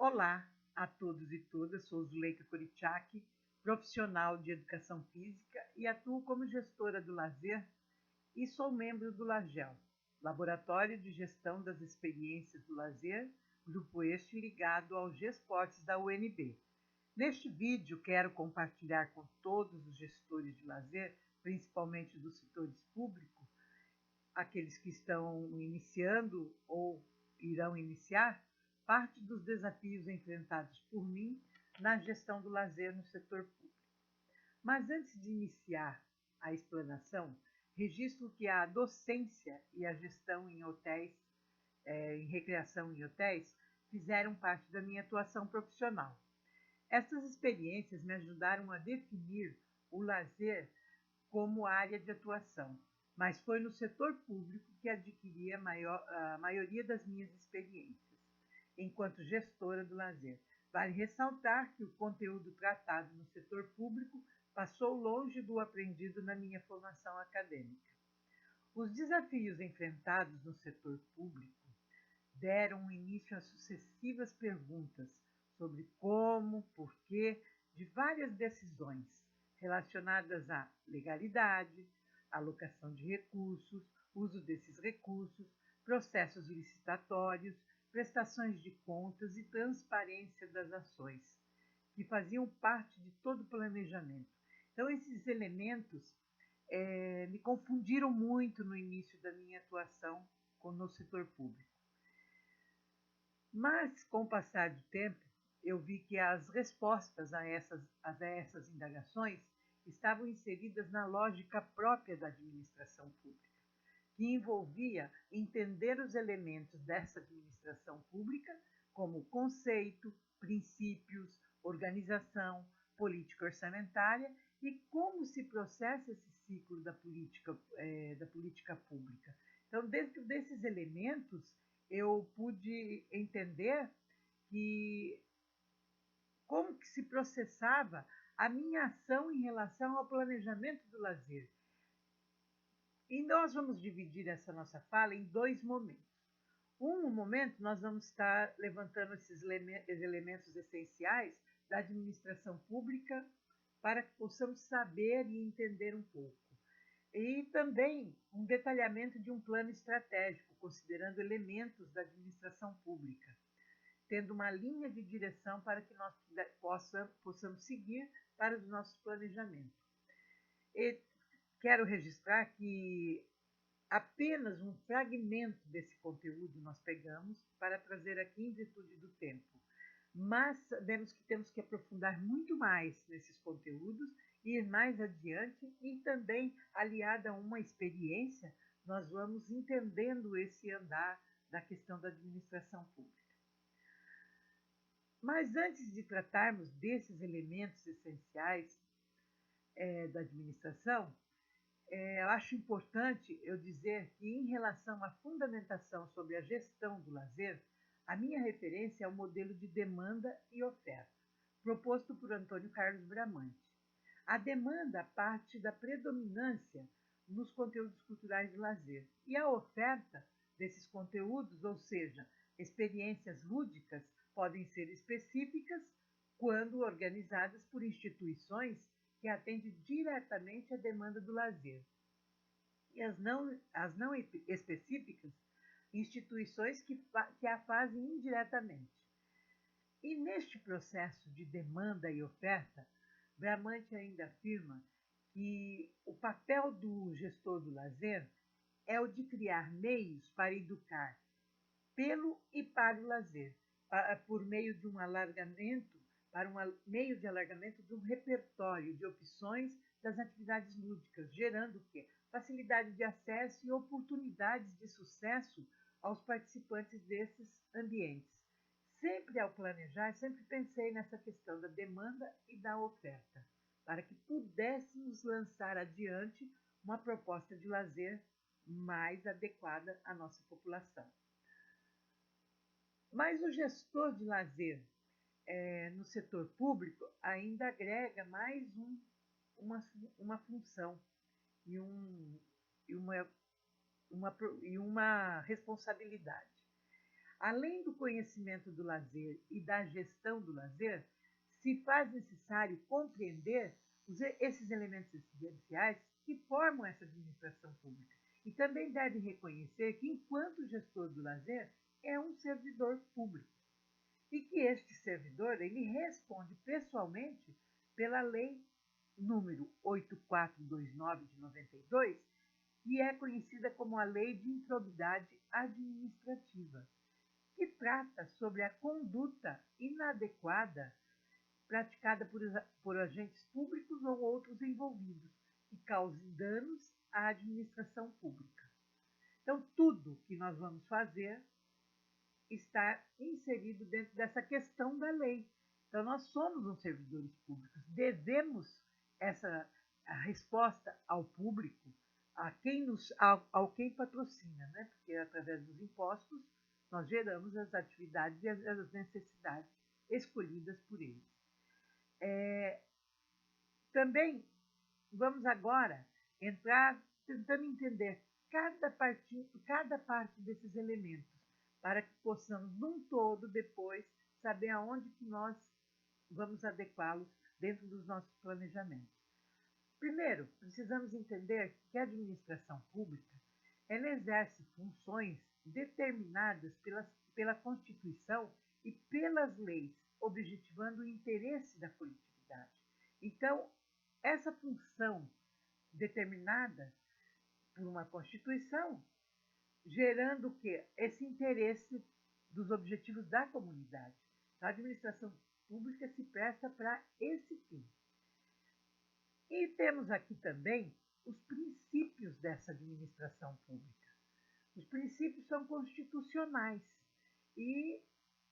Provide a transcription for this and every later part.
Olá a todos e todas, sou Zuleika Corichak, profissional de educação física e atuo como gestora do lazer e sou membro do LAGEL, Laboratório de Gestão das Experiências do Lazer, grupo este ligado ao Gesportes da UNB. Neste vídeo quero compartilhar com todos os gestores de lazer, principalmente dos setores públicos, aqueles que estão iniciando ou irão iniciar, parte dos desafios enfrentados por mim na gestão do lazer no setor público. Mas antes de iniciar a explanação, registro que a docência e a gestão em hotéis, em recreação em hotéis, fizeram parte da minha atuação profissional. Essas experiências me ajudaram a definir o lazer como área de atuação, mas foi no setor público que adquiri a maioria das minhas experiências, enquanto gestora do lazer. Vale ressaltar que o conteúdo tratado no setor público passou longe do aprendido na minha formação acadêmica. Os desafios enfrentados no setor público deram início a sucessivas perguntas sobre como, porquê de várias decisões relacionadas à legalidade, alocação de recursos, uso desses recursos, processos licitatórios, prestações de contas e transparência das ações, que faziam parte de todo o planejamento. Então, esses elementos me confundiram muito no início da minha atuação no setor público. Mas, com o passar do tempo, eu vi que as respostas a essas indagações estavam inseridas na lógica própria da administração pública, que envolvia entender os elementos dessa administração pública, como conceito, princípios, organização, política orçamentária e como se processa esse ciclo da política pública. Então, dentro desses elementos, eu pude entender como que se processava a minha ação em relação ao planejamento do lazer. E nós vamos dividir essa nossa fala em dois momentos. Um momento nós vamos estar levantando esses elementos essenciais da administração pública para que possamos saber e entender um pouco. E também um detalhamento de um plano estratégico, considerando elementos da administração pública, tendo uma linha de direção para que nós possamos seguir para os nossos planejamentos. E quero registrar que apenas um fragmento desse conteúdo nós pegamos para trazer aqui em virtude do tempo, mas sabemos que temos que aprofundar muito mais nesses conteúdos, ir mais adiante e também, aliada a uma experiência, nós vamos entendendo esse andar da questão da administração pública. Mas antes de tratarmos desses elementos essenciais da administração, eu acho importante eu dizer que, em relação à fundamentação sobre a gestão do lazer, a minha referência é o modelo de demanda e oferta, proposto por Antônio Carlos Bramante. A demanda parte da predominância nos conteúdos culturais do lazer e a oferta desses conteúdos, ou seja, experiências lúdicas, podem ser específicas quando organizadas por instituições que atendem diretamente à demanda do lazer. E as não específicas, instituições que a fazem indiretamente. E neste processo de demanda e oferta, Bramante ainda afirma que o papel do gestor do lazer é o de criar meios para educar pelo e para o lazer, por meio de um alargamento, meio de alargamento de um repertório de opções das atividades lúdicas, gerando o quê? Facilidade de acesso e oportunidades de sucesso aos participantes desses ambientes. Sempre ao planejar, sempre pensei nessa questão da demanda e da oferta, para que pudéssemos lançar adiante uma proposta de lazer mais adequada à nossa população. Mas o gestor de lazer no setor público ainda agrega mais uma função e uma responsabilidade. Além do conhecimento do lazer e da gestão do lazer, se faz necessário compreender esses elementos essenciais que formam essa administração pública. E também deve reconhecer que, enquanto gestor do lazer, é um servidor público. E que este servidor ele responde pessoalmente pela Lei número 8429 de 92, que é conhecida como a Lei de Improbidade Administrativa, que trata sobre a conduta inadequada praticada por agentes públicos ou outros envolvidos, que causem danos à administração pública. Então, tudo que nós vamos fazer está inserido dentro dessa questão da lei. Então, nós somos uns servidores públicos, devemos essa resposta ao público, ao quem patrocina, né? Porque através dos impostos nós geramos as atividades e as necessidades escolhidas por eles. Também vamos agora entrar tentando entender cada parte desses elementos, para que possamos, num todo, depois, saber aonde que nós vamos adequá-los dentro dos nossos planejamentos. Primeiro, precisamos entender que a administração pública ela exerce funções determinadas pela Constituição e pelas leis, objetivando o interesse da coletividade. Então, essa função determinada por uma Constituição, gerando o quê? Esse interesse dos objetivos da comunidade. A administração pública se presta para esse fim. E temos aqui também os princípios dessa administração pública. Os princípios são constitucionais e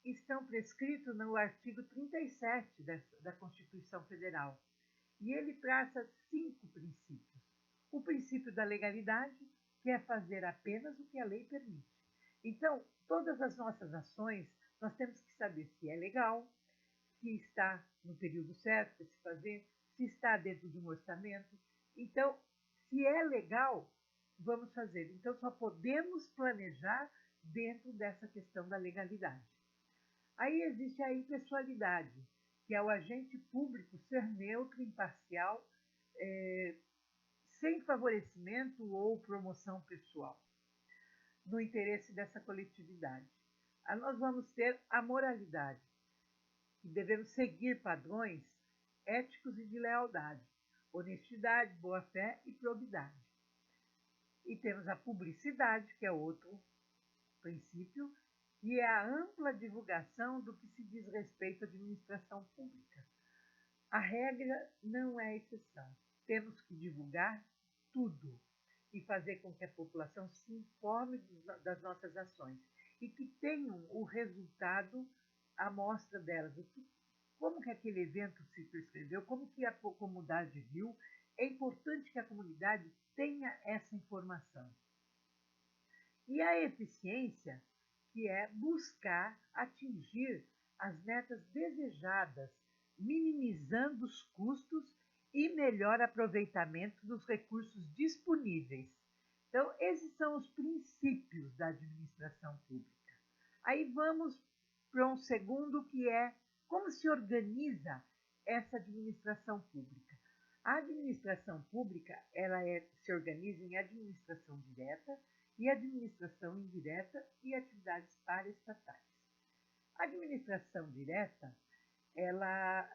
estão prescritos no artigo 37 da Constituição Federal. E ele traça 5 princípios. O princípio da legalidade, que é fazer apenas o que a lei permite. Então, todas as nossas ações, nós temos que saber se é legal, se está no período certo para se fazer, se está dentro de um orçamento. Então, se é legal, vamos fazer. Então, só podemos planejar dentro dessa questão da legalidade. Aí existe a impessoalidade, que é o agente público ser neutro, imparcial, sem favorecimento ou promoção pessoal, no interesse dessa coletividade. Aí nós vamos ter a moralidade, que devemos seguir padrões éticos e de lealdade, honestidade, boa-fé e probidade. E temos a publicidade, que é outro princípio, que é a ampla divulgação do que se diz respeito à administração pública. A regra não é exceção. Temos que divulgar tudo e fazer com que a população se informe das nossas ações e que tenham o resultado à mostra delas. Como que aquele evento se prescreveu, como que a comunidade viu. É importante que a comunidade tenha essa informação. E a eficiência, que é buscar atingir as metas desejadas, minimizando os custos e melhor aproveitamento dos recursos disponíveis. Então, esses são os princípios da administração pública. Aí vamos para um segundo, que é como se organiza essa administração pública. A administração pública se organiza em administração direta e administração indireta e atividades paraestatais. A administração direta, ela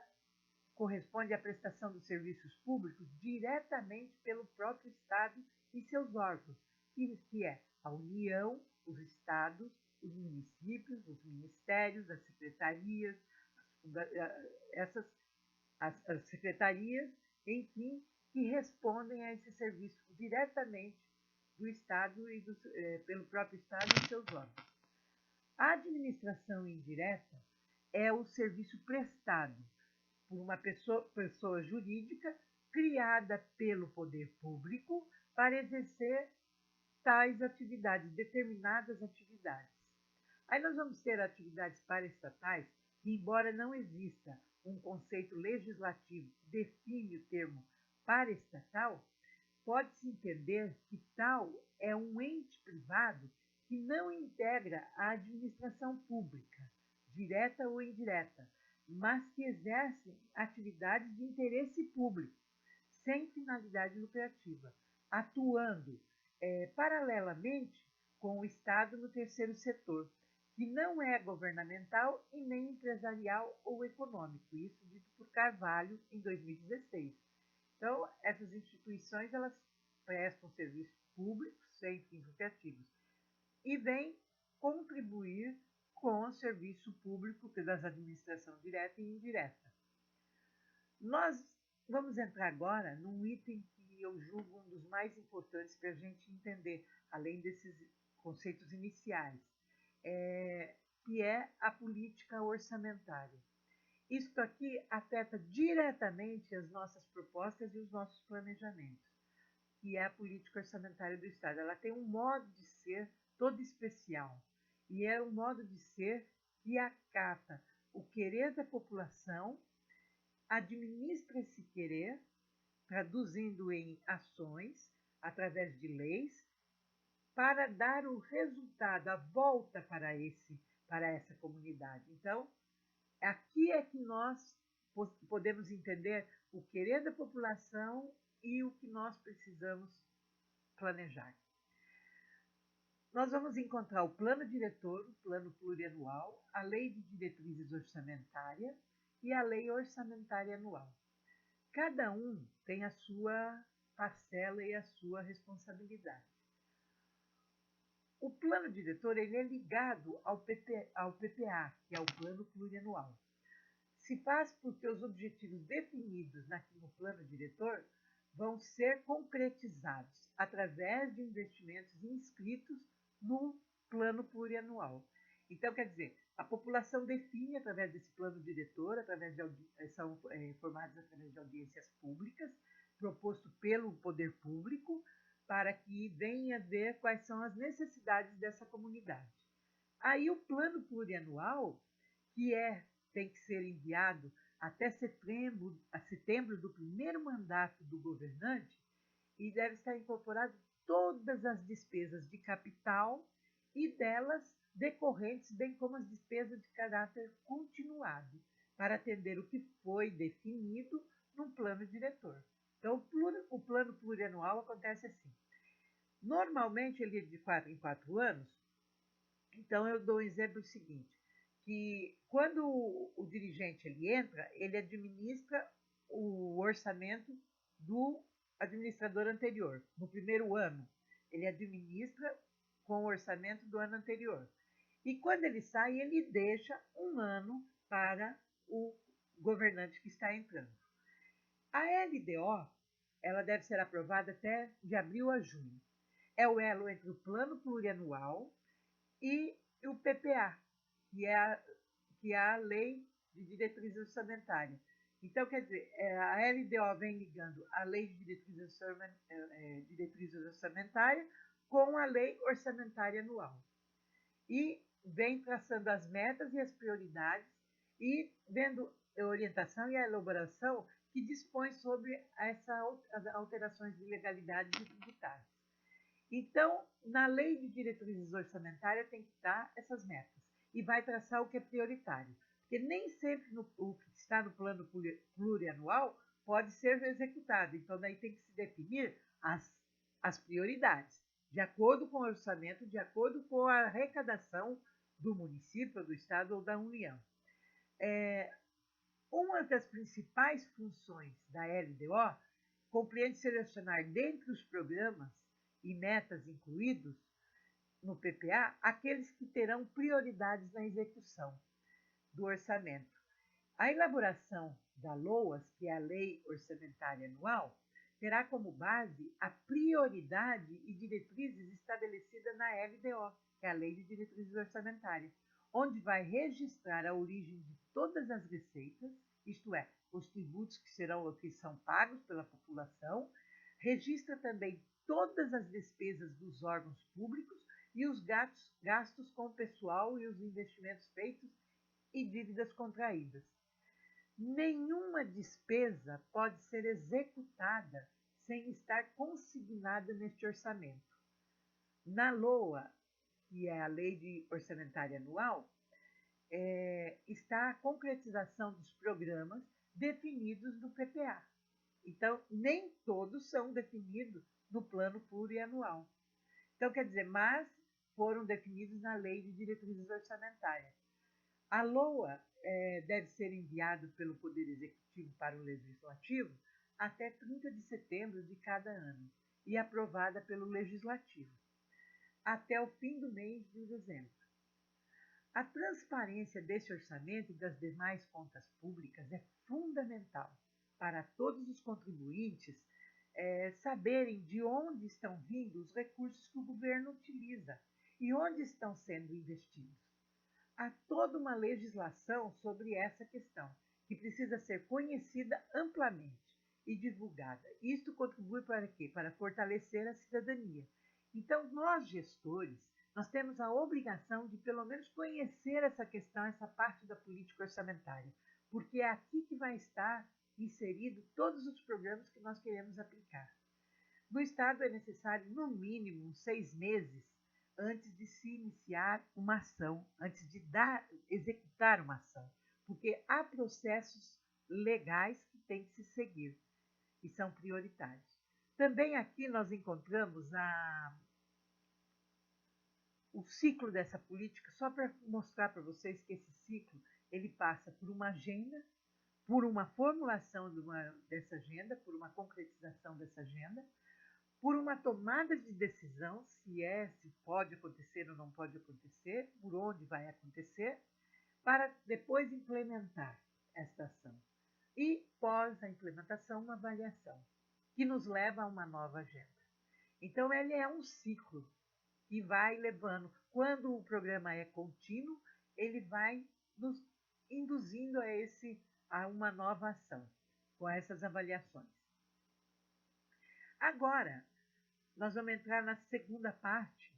corresponde à prestação dos serviços públicos diretamente pelo próprio Estado e seus órgãos, que é a União, os Estados, os municípios, os ministérios, as secretarias, as secretarias, enfim, que respondem a esse serviço diretamente do Estado e pelo próprio Estado e seus órgãos. A administração indireta é o serviço prestado por uma pessoa jurídica criada pelo poder público para exercer tais atividades, determinadas atividades. Aí nós vamos ter atividades paraestatais, que, embora não exista um conceito legislativo que define o termo paraestatal, pode-se entender que tal é um ente privado que não integra a administração pública, direta ou indireta, mas que exercem atividades de interesse público, sem finalidade lucrativa, atuando paralelamente com o Estado no terceiro setor, que não é governamental e nem empresarial ou econômico, isso dito por Carvalho em 2016. Então, essas instituições elas prestam serviços públicos sem fins lucrativos e vêm contribuir com o serviço público das administração direta e indireta. Nós vamos entrar agora num item que eu julgo um dos mais importantes para a gente entender, além desses conceitos iniciais, que é a política orçamentária. Isto aqui afeta diretamente as nossas propostas e os nossos planejamentos, que é a política orçamentária do Estado. Ela tem um modo de ser todo especial, e é um modo de ser que acata o querer da população, administra esse querer, traduzindo em ações, através de leis, para dar o resultado, a volta para essa comunidade. Então, aqui é que nós podemos entender o querer da população e o que nós precisamos planejar. Nós vamos encontrar o plano diretor, o plano plurianual, a lei de diretrizes orçamentária e a lei orçamentária anual. Cada um tem a sua parcela e a sua responsabilidade. O plano diretor ele é ligado ao PPA, que é o plano plurianual. Se faz porque os objetivos definidos no plano diretor vão ser concretizados através de investimentos inscritos no plano plurianual. Então, quer dizer, a população define através desse plano diretor, são formados através de audiências públicas, proposto pelo poder público, para que venha ver quais são as necessidades dessa comunidade. Aí o plano plurianual, que tem que ser enviado até setembro do primeiro mandato do governante, e deve estar incorporado todas as despesas de capital e delas decorrentes, bem como as despesas de caráter continuado, para atender o que foi definido no plano diretor. Então, o plano plurianual acontece assim. Normalmente, ele é de 4 em 4 anos. Então, eu dou o exemplo seguinte, que quando o dirigente ele entra, ele administra o orçamento do administrador anterior. No primeiro ano, ele administra com o orçamento do ano anterior. E quando ele sai, ele deixa um ano para o governante que está entrando. A LDO, ela deve ser aprovada até de abril a junho. É o elo entre o plano plurianual e o PPA, que é a lei de diretriz orçamentária. Então, quer dizer, a LDO vem ligando a lei de diretriz orçamentária com a lei orçamentária anual. E vem traçando as metas e as prioridades e vendo a orientação e a elaboração que dispõe sobre essas alterações de legalidades e tributárias. Então, na lei de diretrizes orçamentárias tem que estar essas metas e vai traçar o que é prioritário. Porque nem sempre o que está no plano plurianual pode ser executado. Então, daí tem que se definir as prioridades, de acordo com o orçamento, de acordo com a arrecadação do município, do Estado ou da União. Uma das principais funções da LDO compreende selecionar dentre os programas e metas incluídos no PPA aqueles que terão prioridades na execução do orçamento. A elaboração da LOAS, que é a Lei Orçamentária Anual, terá como base a prioridade e diretrizes estabelecidas na LDO, que é a Lei de Diretrizes Orçamentárias, onde vai registrar a origem de todas as receitas, isto é, os tributos que são pagos pela população, registra também todas as despesas dos órgãos públicos e os gastos com o pessoal e os investimentos feitos e dívidas contraídas. Nenhuma despesa pode ser executada sem estar consignada neste orçamento. Na LOA, que é a Lei Orçamentária Anual, está a concretização dos programas definidos no PPA. Então, nem todos são definidos no Plano Plurianual. Então, quer dizer, mas foram definidos na Lei de Diretrizes Orçamentárias. A LOA deve ser enviada pelo Poder Executivo para o Legislativo até 30 de setembro de cada ano e aprovada pelo Legislativo até o fim do mês de dezembro. A transparência desse orçamento e das demais contas públicas é fundamental para todos os contribuintes saberem de onde estão vindo os recursos que o governo utiliza e onde estão sendo investidos. Há toda uma legislação sobre essa questão, que precisa ser conhecida amplamente e divulgada. Isto contribui para quê? Para fortalecer a cidadania. Então, nós, gestores, nós temos a obrigação de, pelo menos, conhecer essa questão, essa parte da política orçamentária, porque é aqui que vai estar inserido todos os programas que nós queremos aplicar. No Estado é necessário, no mínimo, 6 meses antes de se iniciar uma ação, antes de executar uma ação, porque há processos legais que têm que se seguir e são prioritários. Também aqui nós encontramos o ciclo dessa política, só para mostrar para vocês que esse ciclo ele passa por uma agenda, por uma formulação dessa agenda, por uma concretização dessa agenda, por uma tomada de decisão, se pode acontecer ou não pode acontecer, por onde vai acontecer, para depois implementar esta ação. E, pós a implementação, uma avaliação, que nos leva a uma nova agenda. Então, ele é um ciclo que vai levando, quando o programa é contínuo, ele vai nos induzindo a uma nova ação, com essas avaliações. Agora, nós vamos entrar na segunda parte,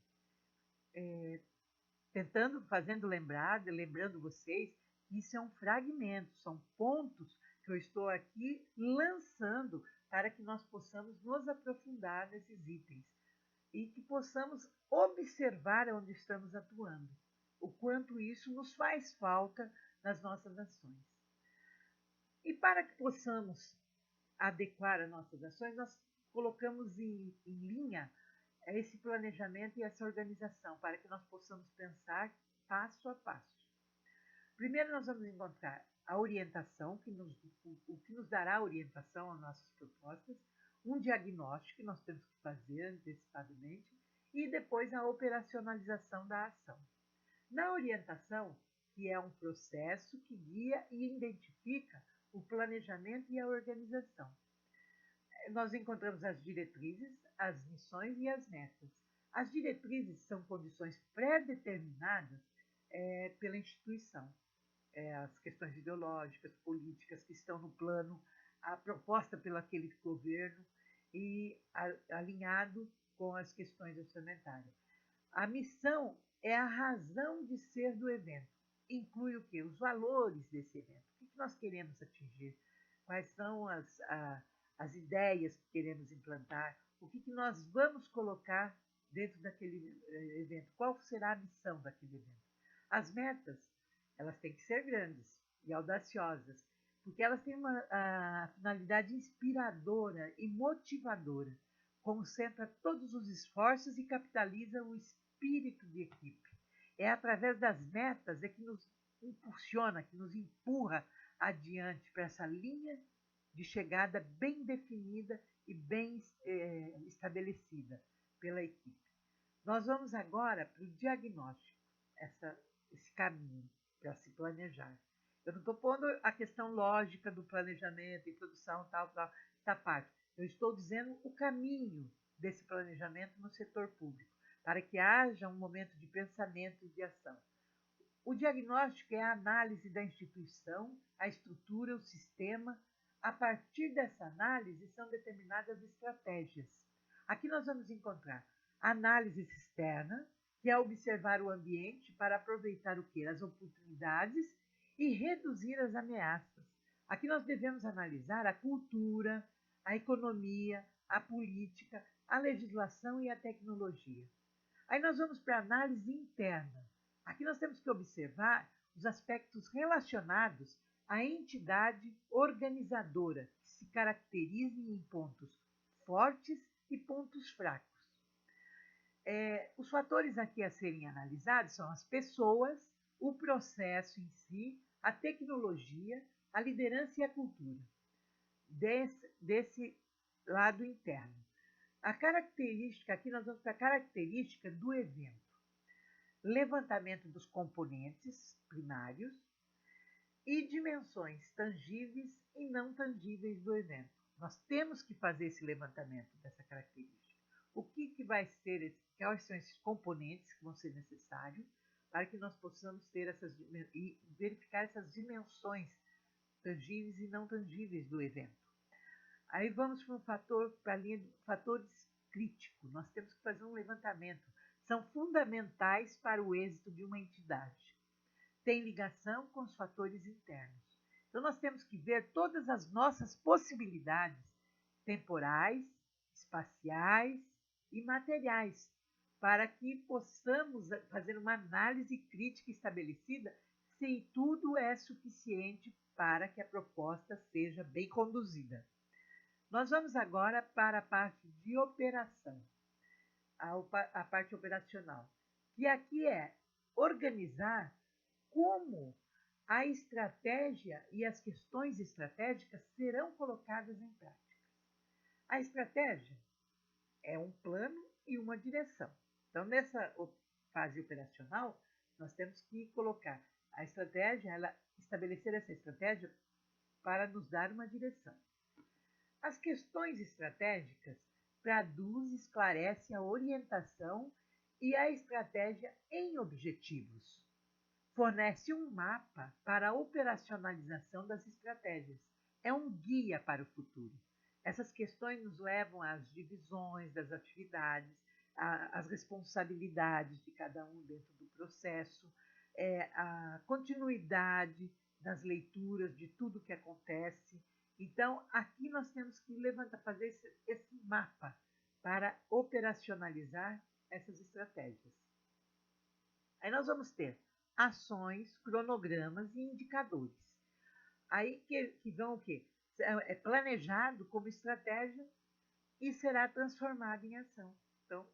lembrando vocês que isso é um fragmento, são pontos que eu estou aqui lançando para que nós possamos nos aprofundar nesses itens e que possamos observar onde estamos atuando, o quanto isso nos faz falta nas nossas ações. E para que possamos adequar as nossas ações, nós colocamos em linha esse planejamento e essa organização, para que nós possamos pensar passo a passo. Primeiro, nós vamos encontrar a orientação, o que nos dará orientação às nossas propostas, um diagnóstico que nós temos que fazer antecipadamente, e depois a operacionalização da ação. Na orientação, que é um processo que guia e identifica o planejamento e a organização, nós encontramos as diretrizes, as missões e as metas. As diretrizes são condições pré-determinadas pela instituição. As questões ideológicas, políticas que estão no plano, a proposta pelo aquele governo e alinhado com as questões orçamentárias. A missão é a razão de ser do evento. Inclui o quê? Os valores desse evento. O que nós queremos atingir? Quais são as ideias que queremos implantar? O que nós vamos colocar dentro daquele evento? Qual será a missão daquele evento? As metas, elas têm que ser grandes e audaciosas, porque elas têm a finalidade inspiradora e motivadora, concentra todos os esforços e capitaliza o espírito de equipe. É através das metas que nos impulsiona, que nos empurra adiante para essa linha de chegada bem definida e bem estabelecida pela equipe. Nós vamos agora para o diagnóstico, esse caminho para se planejar. Eu não estou pondo a questão lógica do planejamento, introdução, tal, essa parte. Eu estou dizendo o caminho desse planejamento no setor público, para que haja um momento de pensamento e de ação. O diagnóstico é a análise da instituição, a estrutura, o sistema. A partir dessa análise são determinadas estratégias. Aqui nós vamos encontrar a análise externa, que é observar o ambiente para aproveitar o quê? As oportunidades e reduzir as ameaças. Aqui nós devemos analisar a cultura, a economia, a política, a legislação e a tecnologia. Aí nós vamos para a análise interna. Aqui nós temos que observar os aspectos relacionados à entidade organizadora, que se caracterizem em pontos fortes e pontos fracos. Os fatores aqui a serem analisados são as pessoas, o processo em si, a tecnologia, a liderança e a cultura, desse lado interno. A característica, aqui nós vamos para a característica do evento. Levantamento dos componentes primários e dimensões tangíveis e não tangíveis do evento. Nós temos que fazer esse levantamento dessa característica. O que vai ser, quais são esses componentes que vão ser necessários para que nós possamos ter e verificar essas dimensões tangíveis e não tangíveis do evento. Aí vamos para a linha de fatores críticos. Nós temos que fazer um levantamento. São fundamentais para o êxito de uma entidade. Tem ligação com os fatores internos. Então, nós temos que ver todas as nossas possibilidades temporais, espaciais e materiais, para que possamos fazer uma análise crítica estabelecida se tudo é suficiente para que a proposta seja bem conduzida. Nós vamos agora para a parte de operação, a parte operacional, que aqui é organizar como a estratégia e as questões estratégicas serão colocadas em prática. A estratégia é um plano e uma direção. Então, nessa fase operacional, nós temos que colocar a estratégia, estabelecer essa estratégia para nos dar uma direção. As questões estratégicas traduz e esclarece a orientação e a estratégia em objetivos. Fornece um mapa para a operacionalização das estratégias. É um guia para o futuro. Essas questões nos levam às divisões das atividades, às responsabilidades de cada um dentro do processo, a continuidade das leituras de tudo que acontece. Então, aqui nós temos que fazer esse mapa para operacionalizar essas estratégias. Aí nós vamos ter ações, cronogramas e indicadores. Aí que vão o quê? É planejado como estratégia e será transformado em ação. Então,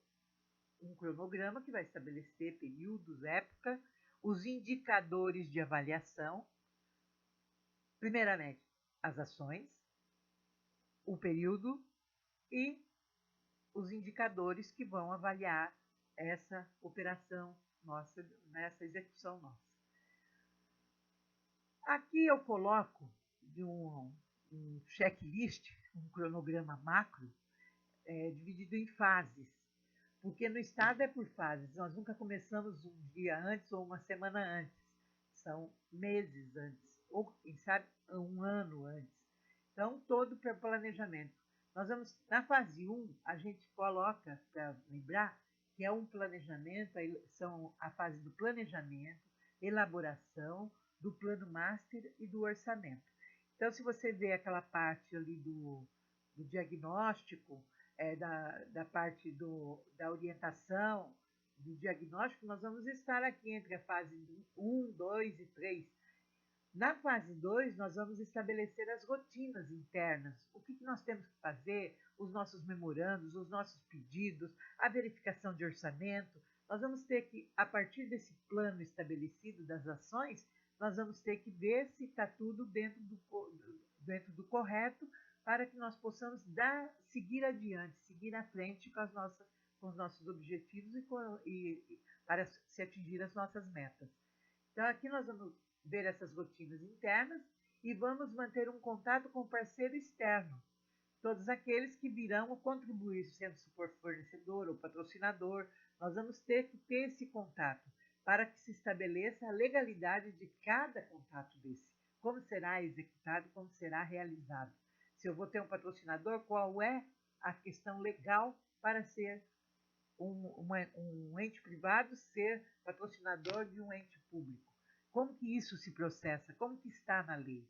um cronograma que vai estabelecer períodos, época, os indicadores de avaliação, primeiramente, as ações, o período e os indicadores que vão avaliar essa operação nossa, nessa execução nossa. Aqui eu coloco de um checklist, um cronograma macro, dividido em fases, porque no Estado é por fases, nós nunca começamos um dia antes ou uma semana antes, são meses antes, ou quem sabe um ano antes. Então, todo para planejamento. Nós vamos, na fase 1, a gente coloca, para lembrar, que é um planejamento, são a fase do planejamento, elaboração, do plano master e do orçamento. Então, se você vê aquela parte ali do diagnóstico, da parte da orientação, do diagnóstico, nós vamos estar aqui entre a fase 1, 2 e 3. Na fase 2, nós vamos estabelecer as rotinas internas, o que nós temos que fazer, os nossos memorandos, os nossos pedidos, a verificação de orçamento. Nós vamos ter que, a partir desse plano estabelecido das ações, nós vamos ter que ver se está tudo dentro do correto para que nós possamos seguir adiante, seguir à frente com os nossos objetivos e para se atingir as nossas metas. Então, aqui nós vamos ver essas rotinas internas e vamos manter um contato com o parceiro externo, todos aqueles que virão contribuir, sendo fornecedor ou patrocinador. Nós vamos ter que ter esse contato para que se estabeleça a legalidade de cada contato desse, como será executado, como será realizado. Se eu vou ter um patrocinador, qual é a questão legal para ser um ente privado ser patrocinador de um ente público? Como que isso se processa? Como que está na lei?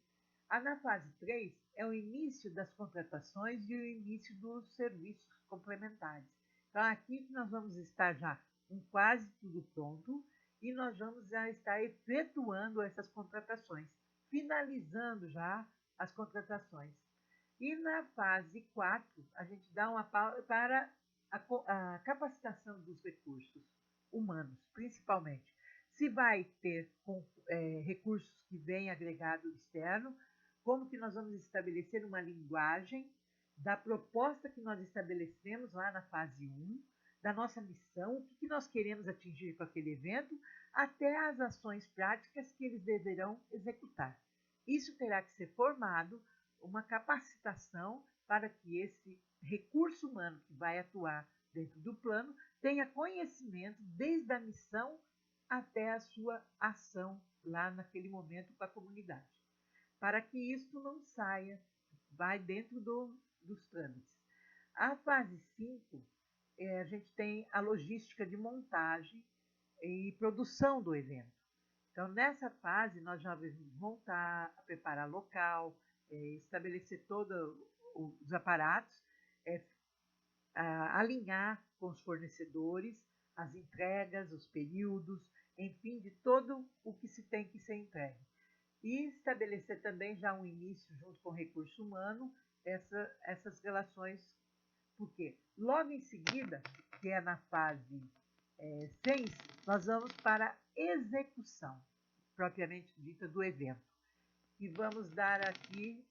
Na fase 3 é o início das contratações e o início dos serviços complementares. Então, aqui nós vamos estar já um quase tudo pronto, e nós vamos já estar efetuando essas contratações, finalizando já as contratações. E na fase 4, a gente dá uma pausa para a capacitação dos recursos humanos, principalmente. Se vai ter recursos que vêm agregado externo, como que nós vamos estabelecer uma linguagem da proposta que nós estabelecemos lá na fase 1, da nossa missão, o que nós queremos atingir com aquele evento, até as ações práticas que eles deverão executar. Isso terá que ser formado, uma capacitação para que esse recurso humano que vai atuar dentro do plano tenha conhecimento desde a missão até a sua ação lá naquele momento com a comunidade. Para que isso não saia, vai dentro dos trâmites. A fase 5, a gente tem a logística de montagem e produção do evento. Então, nessa fase, nós já vamos montar, preparar local, estabelecer todos os aparatos, alinhar com os fornecedores, as entregas, os períodos, enfim, de todo o que se tem que ser entregue. E estabelecer também já um início, junto com o recurso humano, essas relações, porque logo em seguida, que é na fase 6, nós vamos para a execução, propriamente dita, do evento. E vamos dar aqui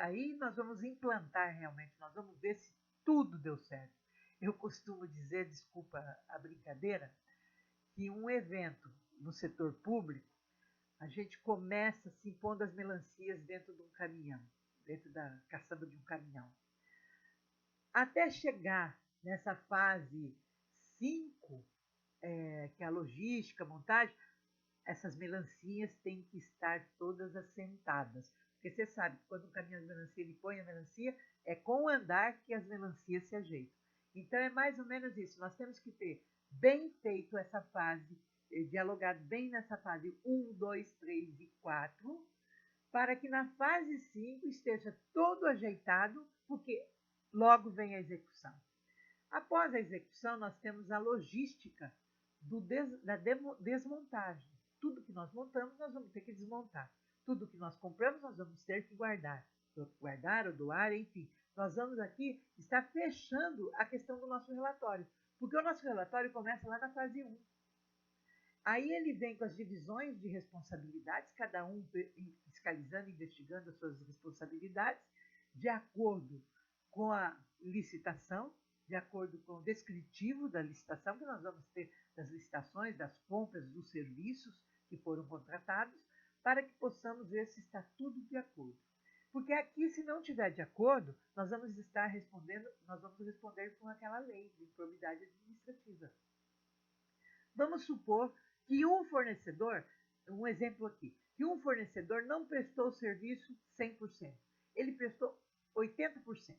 aí nós vamos implantar realmente, nós vamos ver se tudo deu certo. Eu costumo dizer, desculpa a brincadeira, que um evento no setor público, a gente começa assim, pondo as melancias dentro de um caminhão, dentro da caçamba de um caminhão. Até chegar nessa fase 5, que é a logística, a montagem, essas melancias têm que estar todas assentadas. Porque você sabe que quando um caminhão de melancia ele põe a melancia, é com o andar que as melancias se ajeitam. Então é mais ou menos isso. Nós temos que ter bem feito essa fase, dialogado bem nessa fase 1, 2, 3 e 4, para que na fase 5 esteja todo ajeitado, porque logo vem a execução. Após a execução, nós temos a logística da desmontagem. Tudo que nós montamos, nós vamos ter que desmontar. Tudo que nós compramos, nós vamos ter que guardar ou doar, enfim. Nós vamos aqui estar fechando a questão do nosso relatório, porque o nosso relatório começa lá na fase 1. Aí ele vem com as divisões de responsabilidades, cada um fiscalizando, investigando as suas responsabilidades, de acordo com a licitação, de acordo com o descritivo da licitação, que nós vamos ter das licitações, das compras, dos serviços que foram contratados, para que possamos ver se está tudo de acordo. Porque aqui, se não tiver de acordo, nós vamos responder com aquela lei de improbidade administrativa. Vamos supor que um fornecedor, um exemplo aqui, que um fornecedor não prestou o serviço 100%, ele prestou 80%.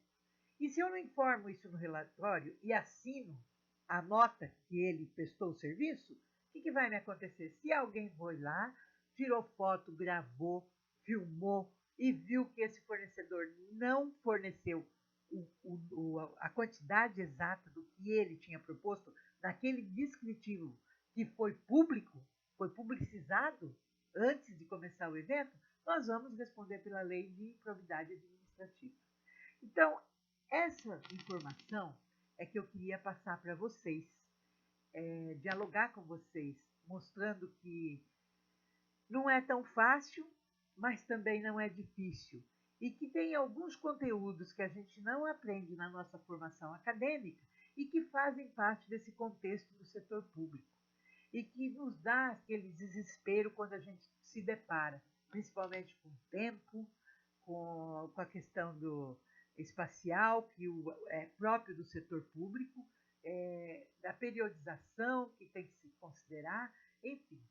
E se eu não informo isso no relatório e assino a nota que ele prestou o serviço, o que vai me acontecer? Se alguém foi lá, tirou foto, gravou, filmou e viu que esse fornecedor não forneceu a quantidade exata do que ele tinha proposto naquele descritivo que foi público, foi publicizado antes de começar o evento, nós vamos responder pela lei de improbidade administrativa. Então, essa informação é que eu queria passar para vocês, dialogar com vocês, mostrando que não é tão fácil, mas também não é difícil. E que tem alguns conteúdos que a gente não aprende na nossa formação acadêmica e que fazem parte desse contexto do setor público. E que nos dá aquele desespero quando a gente se depara, principalmente com o tempo, com a questão do espacial, que é próprio do setor público, da periodização que tem que se considerar, enfim.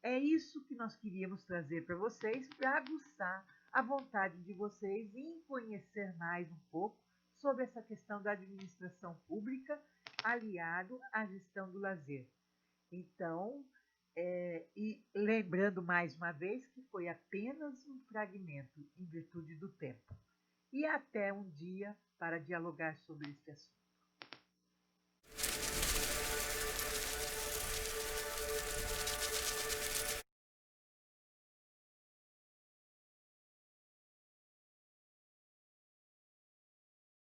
É isso que nós queríamos trazer para vocês, para aguçar a vontade de vocês em conhecer mais um pouco sobre essa questão da administração pública aliado à gestão do lazer. Então, e lembrando mais uma vez que foi apenas um fragmento em virtude do tempo. E até um dia para dialogar sobre este assunto.